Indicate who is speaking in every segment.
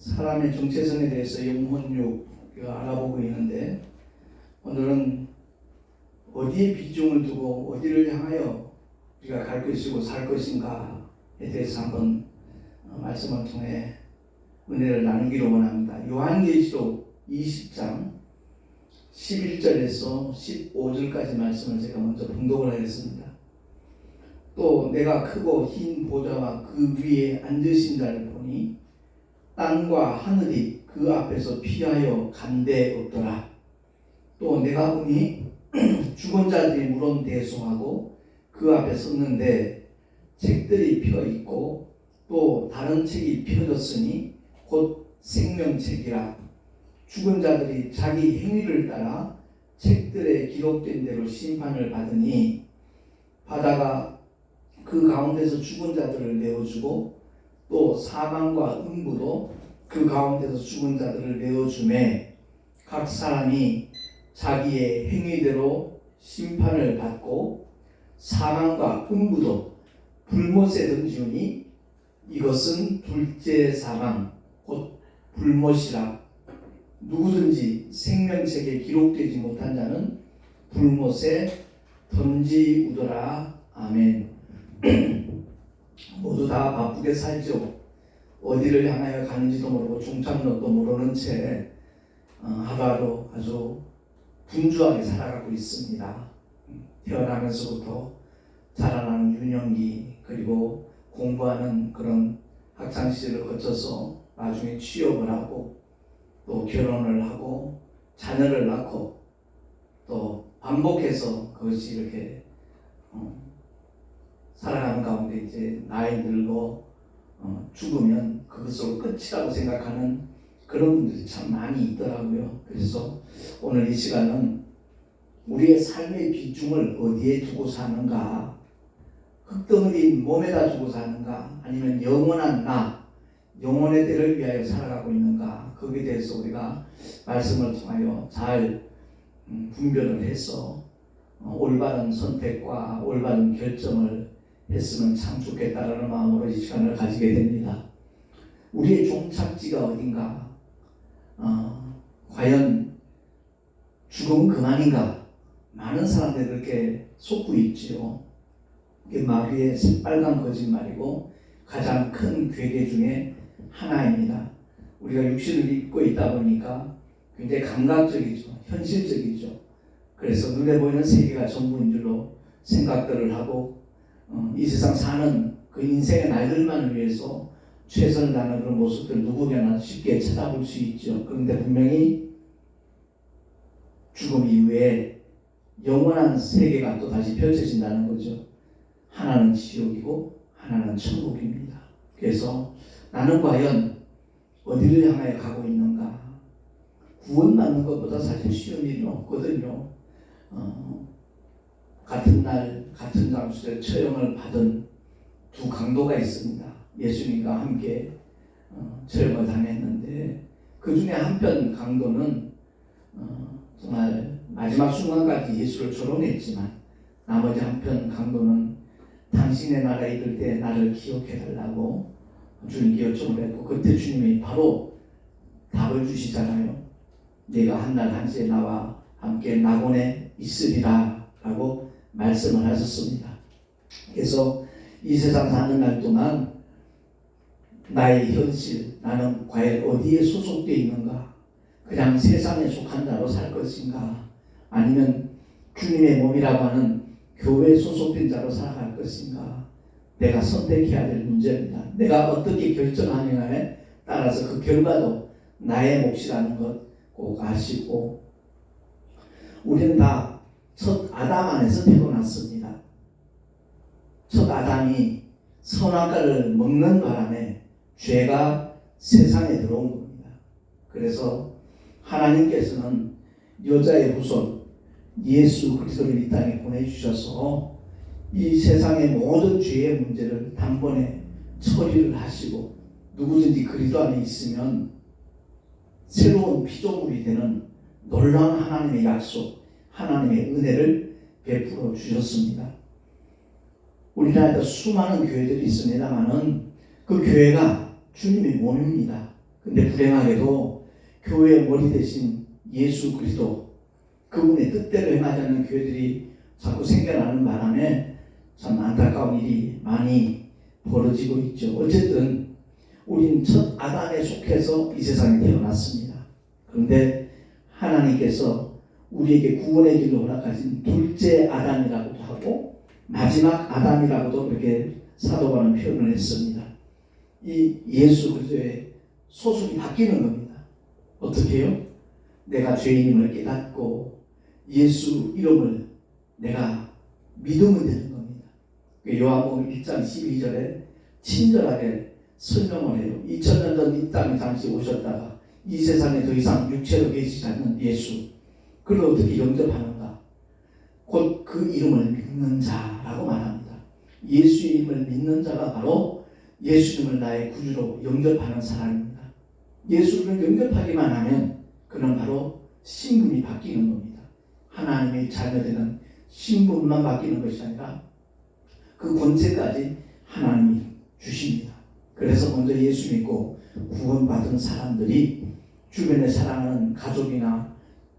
Speaker 1: 사람의 정체성에 대해서 영혼육 알아보고 있는데, 오늘은 어디에 비중을 두고 어디를 향하여 우리가 갈 것이고 살 것인가에 대해서 한번 말씀을 통해 은혜를 나누기로 원합니다. 요한계시록 20장 11절에서 15절까지 말씀을 제가 먼저 봉독을 하겠습니다. 또 내가 크고 흰 보좌와 그 위에 앉으신 자를 보니 땅과 하늘이 그 앞에서 피하여 간데 없더라. 또 내가 보니 죽은 자들이 물은 대소하고 그 앞에 섰는데 책들이 펴 있고 또 다른 책이 펴졌으니 곧 생명책이라. 죽은 자들이 자기 행위를 따라 책들에 기록된 대로 심판을 받으니 바다가 그 가운데서 죽은 자들을 내어주고 또 사망과 음부도 그 가운데서 죽은 자들을 내어주매 각 사람이 자기의 행위대로 심판을 받고 사망과 음부도 불못에 던지우니 이것은 둘째 사망 곧 불못이라. 누구든지 생명책에 기록되지 못한 자는 불못에 던지우더라. 아멘. 모두 다 바쁘게 살죠. 어디를 향하여 가는지도 모르고 종착역도 모르는 채 하루하루 아주 분주하게 살아가고 있습니다. 태어나면서부터 자라나는 유년기, 그리고 공부하는 그런 학창시절을 거쳐서 나중에 취업을 하고 또 결혼을 하고 자녀를 낳고 또 반복해서 그것이 이렇게 살아가는 가운데 이제 나이 들고 죽으면 그것으로 끝이라고 생각하는 그런 분들이 참 많이 있더라고요. 그래서 오늘 이 시간은 우리의 삶의 비중을 어디에 두고 사는가, 흙덩어리인 몸에다 두고 사는가, 아니면 영원한 나, 영혼의 때를 위하여 살아가고 있는가, 거기에 대해서 우리가 말씀을 통하여 잘 분별을 해서 올바른 선택과 올바른 결정을 했으면 참 좋겠다라는 마음으로 이 시간을 가지게 됩니다. 우리의 종착지가 어딘가? 과연 죽음은 그만인가? 많은 사람들이 그렇게 속고 있지요. 이게 마귀의 새빨간 거짓말이고 가장 큰 괴계 중에 하나입니다. 우리가 육신을 입고 있다 보니까 굉장히 감각적이죠. 현실적이죠. 그래서 눈에 보이는 세계가 전부인 줄로 생각들을 하고 이 세상 사는 그 인생의 날들만을 위해서 최선을 다하는 그런 모습들 누구나 쉽게 찾아볼 수 있죠. 그런데 분명히 죽음 이후에 영원한 세계가 또 다시 펼쳐진다는 거죠. 하나는 지옥이고 하나는 천국입니다. 그래서 나는 과연 어디를 향하여 가고 있는가? 구원받는 것보다 사실 쉬운 일은 없거든요. 같은 날 같은 장소에 처형을 받은 두 강도가 있습니다. 예수님과 함께 처형을 당했는데 그 중에 한편 강도는 정말 마지막 순간까지 예수를 조롱했지만 나머지 한편 강도는 당신의 나라에 이를 때 나를 기억해달라고 주님께 요청을 했고 그때 주님이 바로 답을 주시잖아요. 네가 한날 한시에 나와 함께 낙원에 있으리라 라고 말씀을 하셨습니다. 그래서 이 세상 사는 날 동안 나의 현실, 나는 과연 어디에 소속되어 있는가? 그냥 세상에 속한 자로 살 것인가? 아니면 주님의 몸이라고 하는 교회에 소속된 자로 살아갈 것인가? 내가 선택해야 될 문제입니다. 내가 어떻게 결정하느냐에 따라서 그 결과도 나의 몫이라는 것 꼭 아시고, 우리는 다 첫 아담 안에서 태어났습니다. 첫 아담이 선악과를 먹는 바람에 죄가 세상에 들어온 겁니다. 그래서 하나님께서는 여자의 후손 예수 그리스도를 이 땅에 보내주셔서 이 세상의 모든 죄의 문제를 단번에 처리를 하시고 누구든지 그리스도 안에 있으면 새로운 피조물이 되는 놀라운 하나님의 약속, 하나님의 은혜를 베풀어 주셨습니다. 우리나라에도 수많은 교회들이 있습니다만은 그 교회가 주님의 몸입니다. 근데 불행하게도 교회의 머리 대신 예수 그리스도 그분의 뜻대로 행하지 않는 교회들이 자꾸 생겨나는 바람에 참 안타까운 일이 많이 벌어지고 있죠. 어쨌든 우린 첫 아담에 속해서 이 세상에 태어났습니다. 그런데 하나님께서 우리에게 구원의 길로 허락하신 둘째 아담이라고도 하고 마지막 아담이라고도 그렇게 사도바는 표현을 했습니다. 이 예수 그리스도의 소속이 바뀌는 겁니다. 어떻게 해요? 내가 죄인임을 깨닫고 예수 이름을 내가 믿으면 되는 겁니다. 요한복음 1장 12절에 친절하게 설명을 해요. 2000년 전 이 땅에 잠시 오셨다가 이 세상에 더 이상 육체로 계시지 않는 예수, 그를 어떻게 영접하는가? 곧 그 이름을 믿는 자라고 말합니다. 예수 이름을 믿는 자가 바로 예수님을 나의 구주로 영접하는 사람입니다. 예수를 영접하기만 하면 그는 바로 신분이 바뀌는 겁니다. 하나님의 자녀되는 신분만 바뀌는 것이 아니라 그 권세까지 하나님이 주십니다. 그래서 먼저 예수 믿고 구원받은 사람들이 주변에 사랑하는 가족이나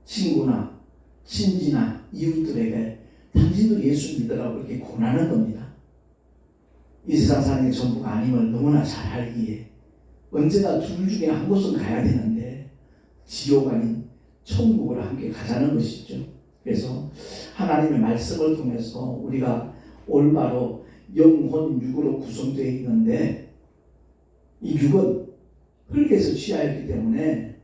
Speaker 1: 친구나 친지나 이웃들에게 당신도 예수 믿으라고 이렇게 권하는 겁니다. 이 세상 사는 게 전부가 아님을 너무나 잘 알기에 언제나 둘 중에 한 곳은 가야 되는데 지옥 아닌 천국을 함께 가자는 것이죠. 그래서 하나님의 말씀을 통해서 우리가 올바로 영혼 육으로 구성되어 있는데 이 육은 흙에서 취하였기 때문에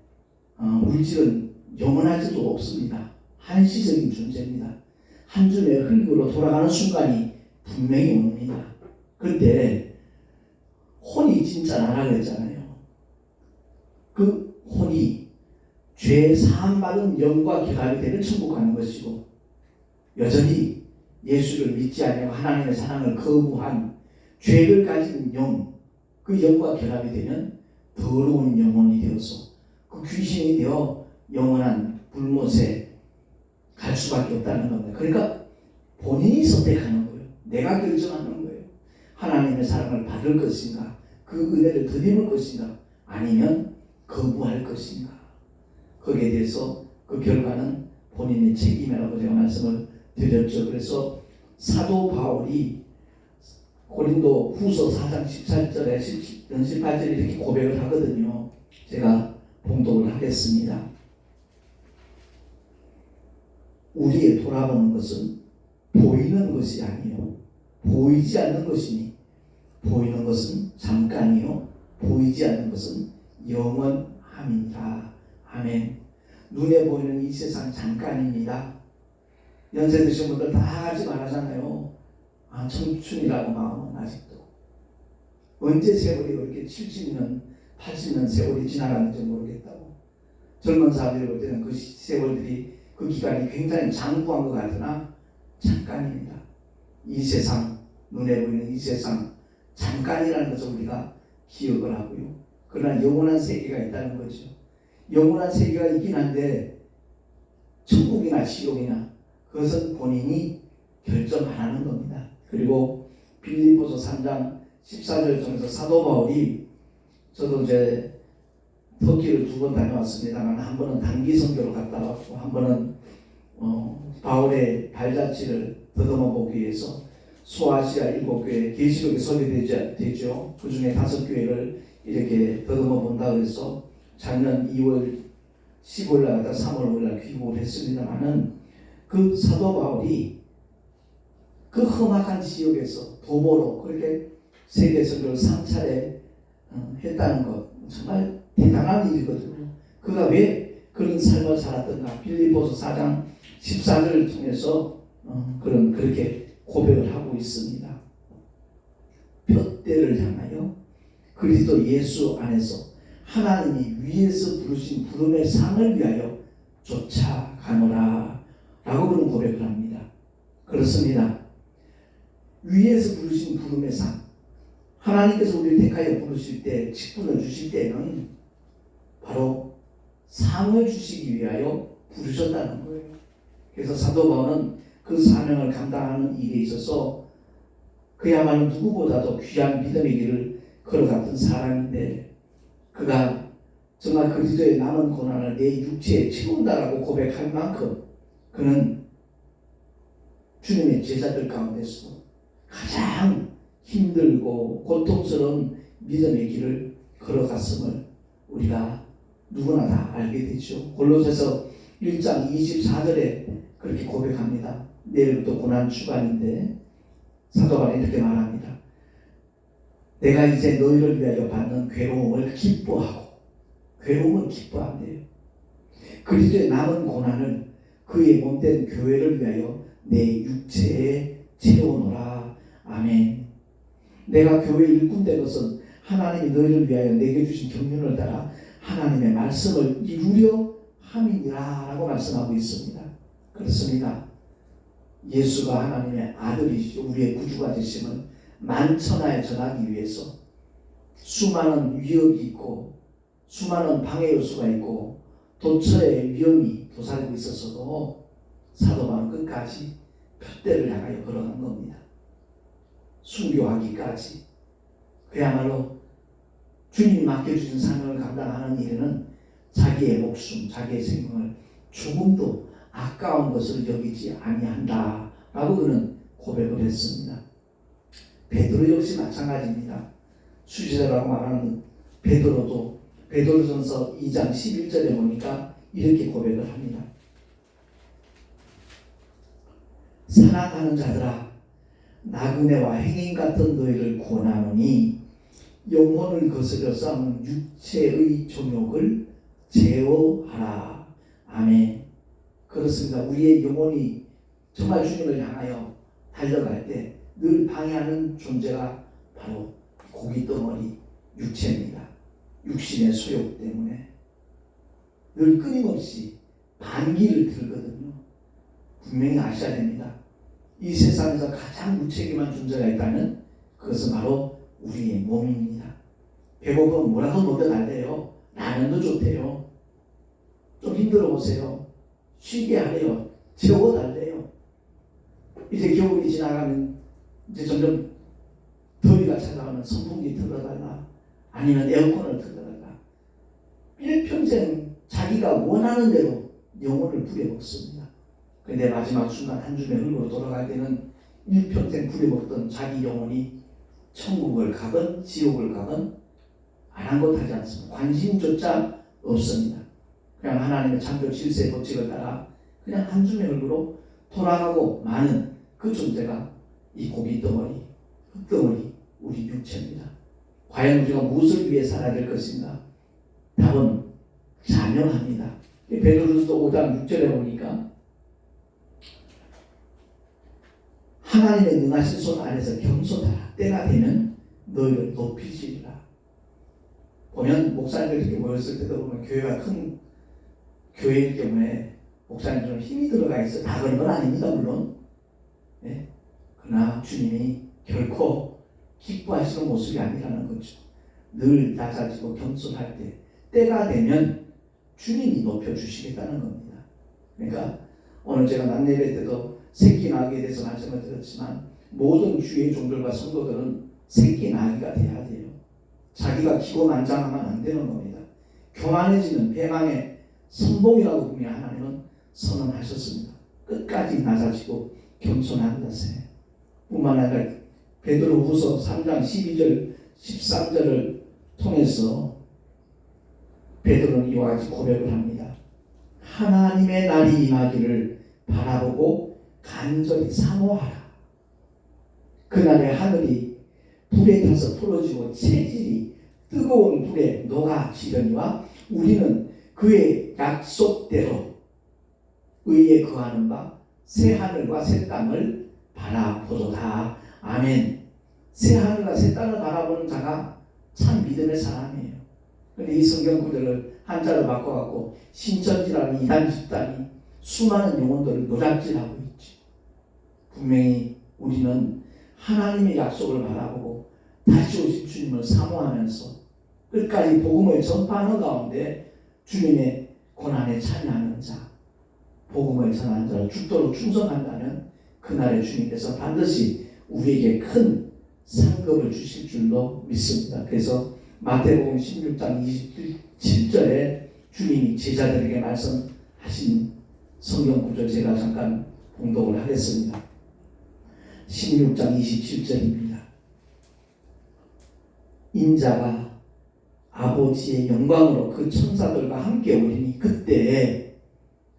Speaker 1: 물질은 영원할 수도 없습니다. 한시적인 존재입니다. 한 줌의 흙으로 돌아가는 순간이 분명히 옵니다. 그런데 혼이 진짜 나라 그랬잖아요. 그 혼이 죄 사함받은 영과 결합이 되는 천국 가는 것이고 여전히 예수를 믿지 않고 하나님의 사랑을 거부한 죄를 가진 영, 그 영과 결합이 되면 더러운 영혼이 되어서 그 귀신이 되어 영원한 불못에 갈 수밖에 없다는 겁니다. 그러니까 본인이 선택하는 거예요. 내가 결정하는 거예요. 하나님의 사랑을 받을 것인가, 그 은혜를 드리는 것인가, 아니면 거부할 것인가. 거기에 대해서 그 결과는 본인의 책임이라고 제가 말씀을 드렸죠. 그래서 사도 바울이 고린도 후서 4장 14절에 18절에 이렇게 고백을 하거든요. 제가 봉독을 하겠습니다. 우리의 돌아보는 것은 보이는 것이 아니요 보이지 않는 것이니 보이는 것은 잠깐이요 보이지 않는 것은 영원함이니라. 아멘. 눈에 보이는 이 세상 잠깐입니다. 연세 드신 분들 다 같이 말하잖아요. 청춘이라고 마음은 아직도. 언제 세월이 그렇게 70년, 80년 세월이 지나가는지 모르겠다고. 젊은 사람들이 볼 때는 그 세월들이, 그 기간이 굉장히 장구한 것 같으나 잠깐입니다. 이 세상, 눈에 보이는 이 세상 잠깐이라는 것을 우리가 기억을 하고요. 그러나 영원한 세계가 있다는 거죠. 영원한 세계가 있긴 한데 천국이나 지옥이나 그것은 본인이 결정하는 겁니다. 그리고 빌립보서 3장 14절 통해서 사도 바울이, 저도 이제 터키를 2번 다녀왔습니다만 한 번은 단기 선교로 갔다 왔고 한 번은 바울의 발자취를 더듬어 보기 위해서 소아시아 7교회 계시록에 소개되죠. 그 중에 5교회를 이렇게 더듬어 본다 그래서 작년 2월 15일 날 갔다 3월 5일 날 귀국을 했습니다만은 그 사도 바울이 그 험악한 지역에서 도보로 그렇게 세계 선교를 3차례 했다는 것 정말 대단한 일이거든요. 그가 왜 그런 삶을 살았던가 빌립보서 4장 14절을 통해서 그렇게 고백을 하고 있습니다. 푯대를 향하여 그리스도 예수 안에서 하나님이 위에서 부르신 부름의 상을 위하여 쫓아가노라 라고 그런 고백을 합니다. 그렇습니다. 위에서 부르신 부름의 상, 하나님께서 우리를 택하여 부르실 때, 직분을 주실 때는 바로 상을 주시기 위하여 부르셨다는 거예요. 그래서 사도 바울은 그 사명을 감당하는 일에 있어서 그야말로 누구보다도 귀한 믿음의 길을 걸어갔던 사람인데, 그가 정말 그리스도의 남은 고난을 내 육체에 채운다라고 고백할 만큼 그는 주님의 제자들 가운데서 가장 힘들고 고통스러운 믿음의 길을 걸어갔음을 우리가 누구나 다 알게 되죠. 골로새서 1장 24절에 그렇게 고백합니다. 내일부터 고난 주간인데 사도 바울이 이렇게 말합니다. 내가 이제 너희를 위하여 받는 괴로움을 기뻐하고, 괴로움을 기뻐한대요. 그리스도의 남은 고난을 그의 몸된 교회를 위하여 내 육체에 채우노라. 아멘. 내가 교회 일꾼 된 것은 하나님이 너희를 위하여 내게 주신 경륜을 따라 하나님의 말씀을 이루려 함이니라 라고 말씀하고 있습니다. 그렇습니다. 예수가 하나님의 아들이시죠. 우리의 구주가 되심을 만천하에 전하기 위해서 수많은 위협이 있고 수많은 방해 요소가 있고 도처의 위험이 도사리고 있었어도 사도 바울은 끝까지 표대를 향하여 걸어간 겁니다. 순교하기까지. 그야말로 주님이 맡겨주신 사명을 감당하는 일에는 자기의 목숨, 자기의 생명을 조금도 아까운 것을 여기지 아니한다 라고 그는 고백을 했습니다. 베드로 역시 마찬가지입니다. 수지자라고 말하는 베드로도 베드로전서 2장 11절에 보니까 이렇게 고백을 합니다. 사랑하는 자들아, 나그네와 행인 같은 너희를 권하노니 영혼을 거스려 싸우는 육체의 정욕을 제어하라. 아멘. 그렇습니다. 우리의 영혼이 정말 주님을 향하여 달려갈 때 늘 방해하는 존재가 바로 고깃덩어리 육체입니다. 육신의 소욕 때문에 늘 끊임없이 반기를 들거든요. 분명히 아셔야 됩니다. 이 세상에서 가장 무책임한 존재가 있다면 그것은 바로 우리의 몸입니다. 배고프면 뭐라도 먹여달래요. 라면도 좋대요. 좀 힘들어 보세요. 쉬게 하래요. 재워달래요. 이제 겨울이 지나가면 이제 점점 더위가 찾아오면 선풍기 틀어달라. 아니면 에어컨을 틀어달라. 일평생 자기가 원하는 대로 영혼을 부려먹습니다. 그런데 마지막 순간 한 줌의 흙으로 돌아갈 때는 일평생 부려먹던 자기 영혼이 천국을 가건 지옥을 가건 아랑곳하지 않습니다. 관심조차 없습니다. 그냥 하나님의 창조 질서의 법칙을 따라 그냥 한 줌의 흙으로 돌아가고 마는 그 존재가 이 고깃덩어리, 흙덩어리, 우리 육체입니다. 과연 우리가 무엇을 위해 살아야 될 것인가? 답은 자명합니다. 베드로전서 5장 6절에 보니까 하나님의 능하신 손 안에서 겸손하라. 때가 되면 너희를 높이시리라. 보면 목사님들 이렇게 모였을 때도 보면 교회가 큰 교회일 경우에 목사님들은 힘이 들어가 있어. 다 그런 건 아닙니다. 물론. 네. 그러나 주님이 결코 기뻐하시는 모습이 아니라는 거죠. 늘 낮아지고 겸손할 때 때가 되면 주님이 높여주시겠다는 겁니다. 그러니까 오늘 제가 만내배 때도 새끼 나귀에 대해서 말씀을 드렸지만 모든 주의 종들과 성도들은 새끼 나귀가 돼야 돼요. 자기가 기고만장하면 안 되는 겁니다. 교만해지는 배망의 선봉이라고 분명히 하나님은 선언하셨습니다. 끝까지 낮아지고 겸손한 자세. 뿐만 아니라 베드로후서 3장 12절 13절을 통해서 베드로는 이와 같이 고백을 합니다. 하나님의 날이 임하기를 바라보고 간절히 사모하라. 그날의 하늘이 불에 타서 풀어지고 체질이 뜨거운 불에 녹아지려니와 우리는 그의 약속대로 의에 거하는 바 새 하늘과 새 땅을 바라보도다. 아멘. 새 하늘과 새 땅을 바라보는 자가 참 믿음의 사람이에요. 그런데 이 성경 구절을 한자로 바꿔갖고 신천지라는 이단 집단이 수많은 영혼들을 노략질하고 있지. 분명히 우리는 하나님의 약속을 바라보고 다시 오실 주님을 사모하면서 끝까지 복음을 전파하는 가운데 주님의 고난에 참여하는 자, 복음을 전하는 자를 죽도록 충성한다면 그날의 주님께서 반드시 우리에게 큰 상급을 주실 줄로 믿습니다. 그래서 마태복음 16장 27절에 주님이 제자들에게 말씀하신 성경 구절 제가 잠깐 봉독을 하겠습니다. 16장 27절입니다. 인자가 아버지의 영광으로 그 천사들과 함께 오리니 그때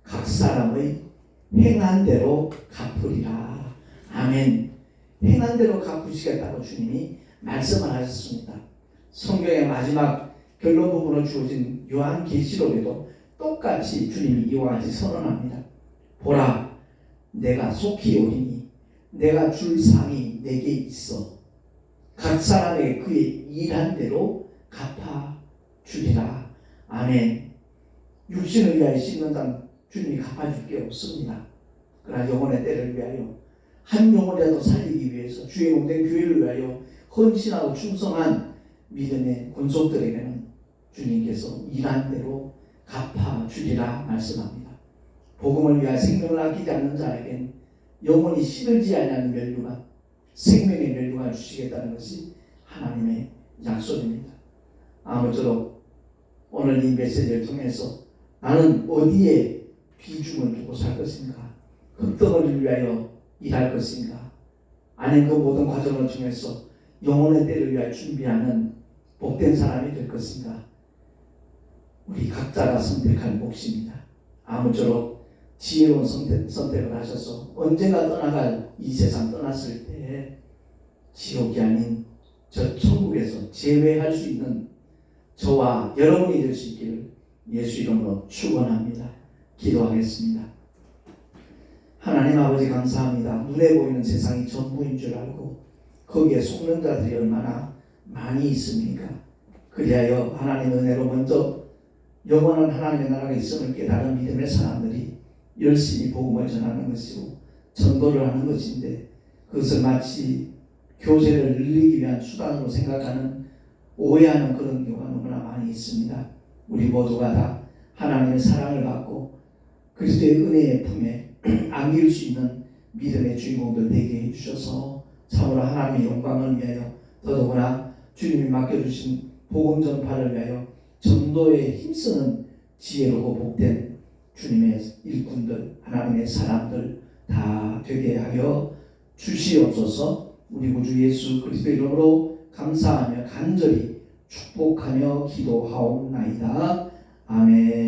Speaker 1: 각 사람의 행한 대로 갚으리라. 아멘. 행한 대로 갚으시겠다고 주님이 말씀을 하셨습니다. 성경의 마지막 결론 부분으로 주어진 요한계시록에도 똑같이 주님이 이와 같이 선언합니다. 보라, 내가 속히 오리니 내가 줄 상이 내게 있어 각 사람에게 그의 일한 대로 갚아 주리라. 아멘. 육신을 위하여 씹는 자 주님이 갚아줄 게 없습니다. 그러나 영혼의 때를 위하여 한 영혼이라도 살리기 위해서 주의 몸된 교회를 위하여 헌신하고 충성한 믿음의 권속들에게는 주님께서 일한 대로 갚아주리라 말씀합니다. 복음을 위하여 생명을 아끼지 않는 자에겐 영혼이 시들지 않는 멸류관, 생명의 멸류관을 주시겠다는 것이 하나님의 약속입니다. 아무쪼록 오늘 이 메시지를 통해서 나는 어디에 비중을 두고 살 것인가? 흙덩어리를 위하여 일할 것인가? 아니면 그 모든 과정을 통해서 영혼의 때를 위하여 준비하는 복된 사람이 될 것인가? 우리 각자가 선택할 몫입니다. 아무쪼록 지혜로운 선택을 하셔서 언젠가 떠나갈 이 세상 떠났을 때 지옥이 아닌 저 천국에서 재회할 수 있는 저와 여러분이 될 수 있기를 예수 이름으로 축원합니다. 기도하겠습니다. 하나님 아버지 감사합니다. 눈에 보이는 세상이 전부인 줄 알고 거기에 속는 자들이 얼마나 많이 있습니까? 그리하여 하나님의 은혜로 먼저 영원한 하나님의 나라가 있음을 깨달은 믿음의 사람들이 열심히 복음을 전하는 것이고 전도를 하는 것인데 그것을 마치 교제를 늘리기 위한 수단으로 생각하는 오해하는 그런 경우가 너무나 많이 있습니다. 우리 모두가 다 하나님의 사랑을 받고 그리스도의 은혜의 품에 안길 수 있는 믿음의 주인공들 되게 해주셔서 참으로 하나님의 영광을 위하여 더더구나 주님이 맡겨주신 복음 전파를 위하여 전도에 힘쓰는 지혜로고 복된 주님의 일꾼들, 하나님의 사람들 다 되게 하여 주시옵소서. 우리 구주 예수 그리스도 이름으로 감사하며 간절히 축복하며 기도하옵나이다. 아멘.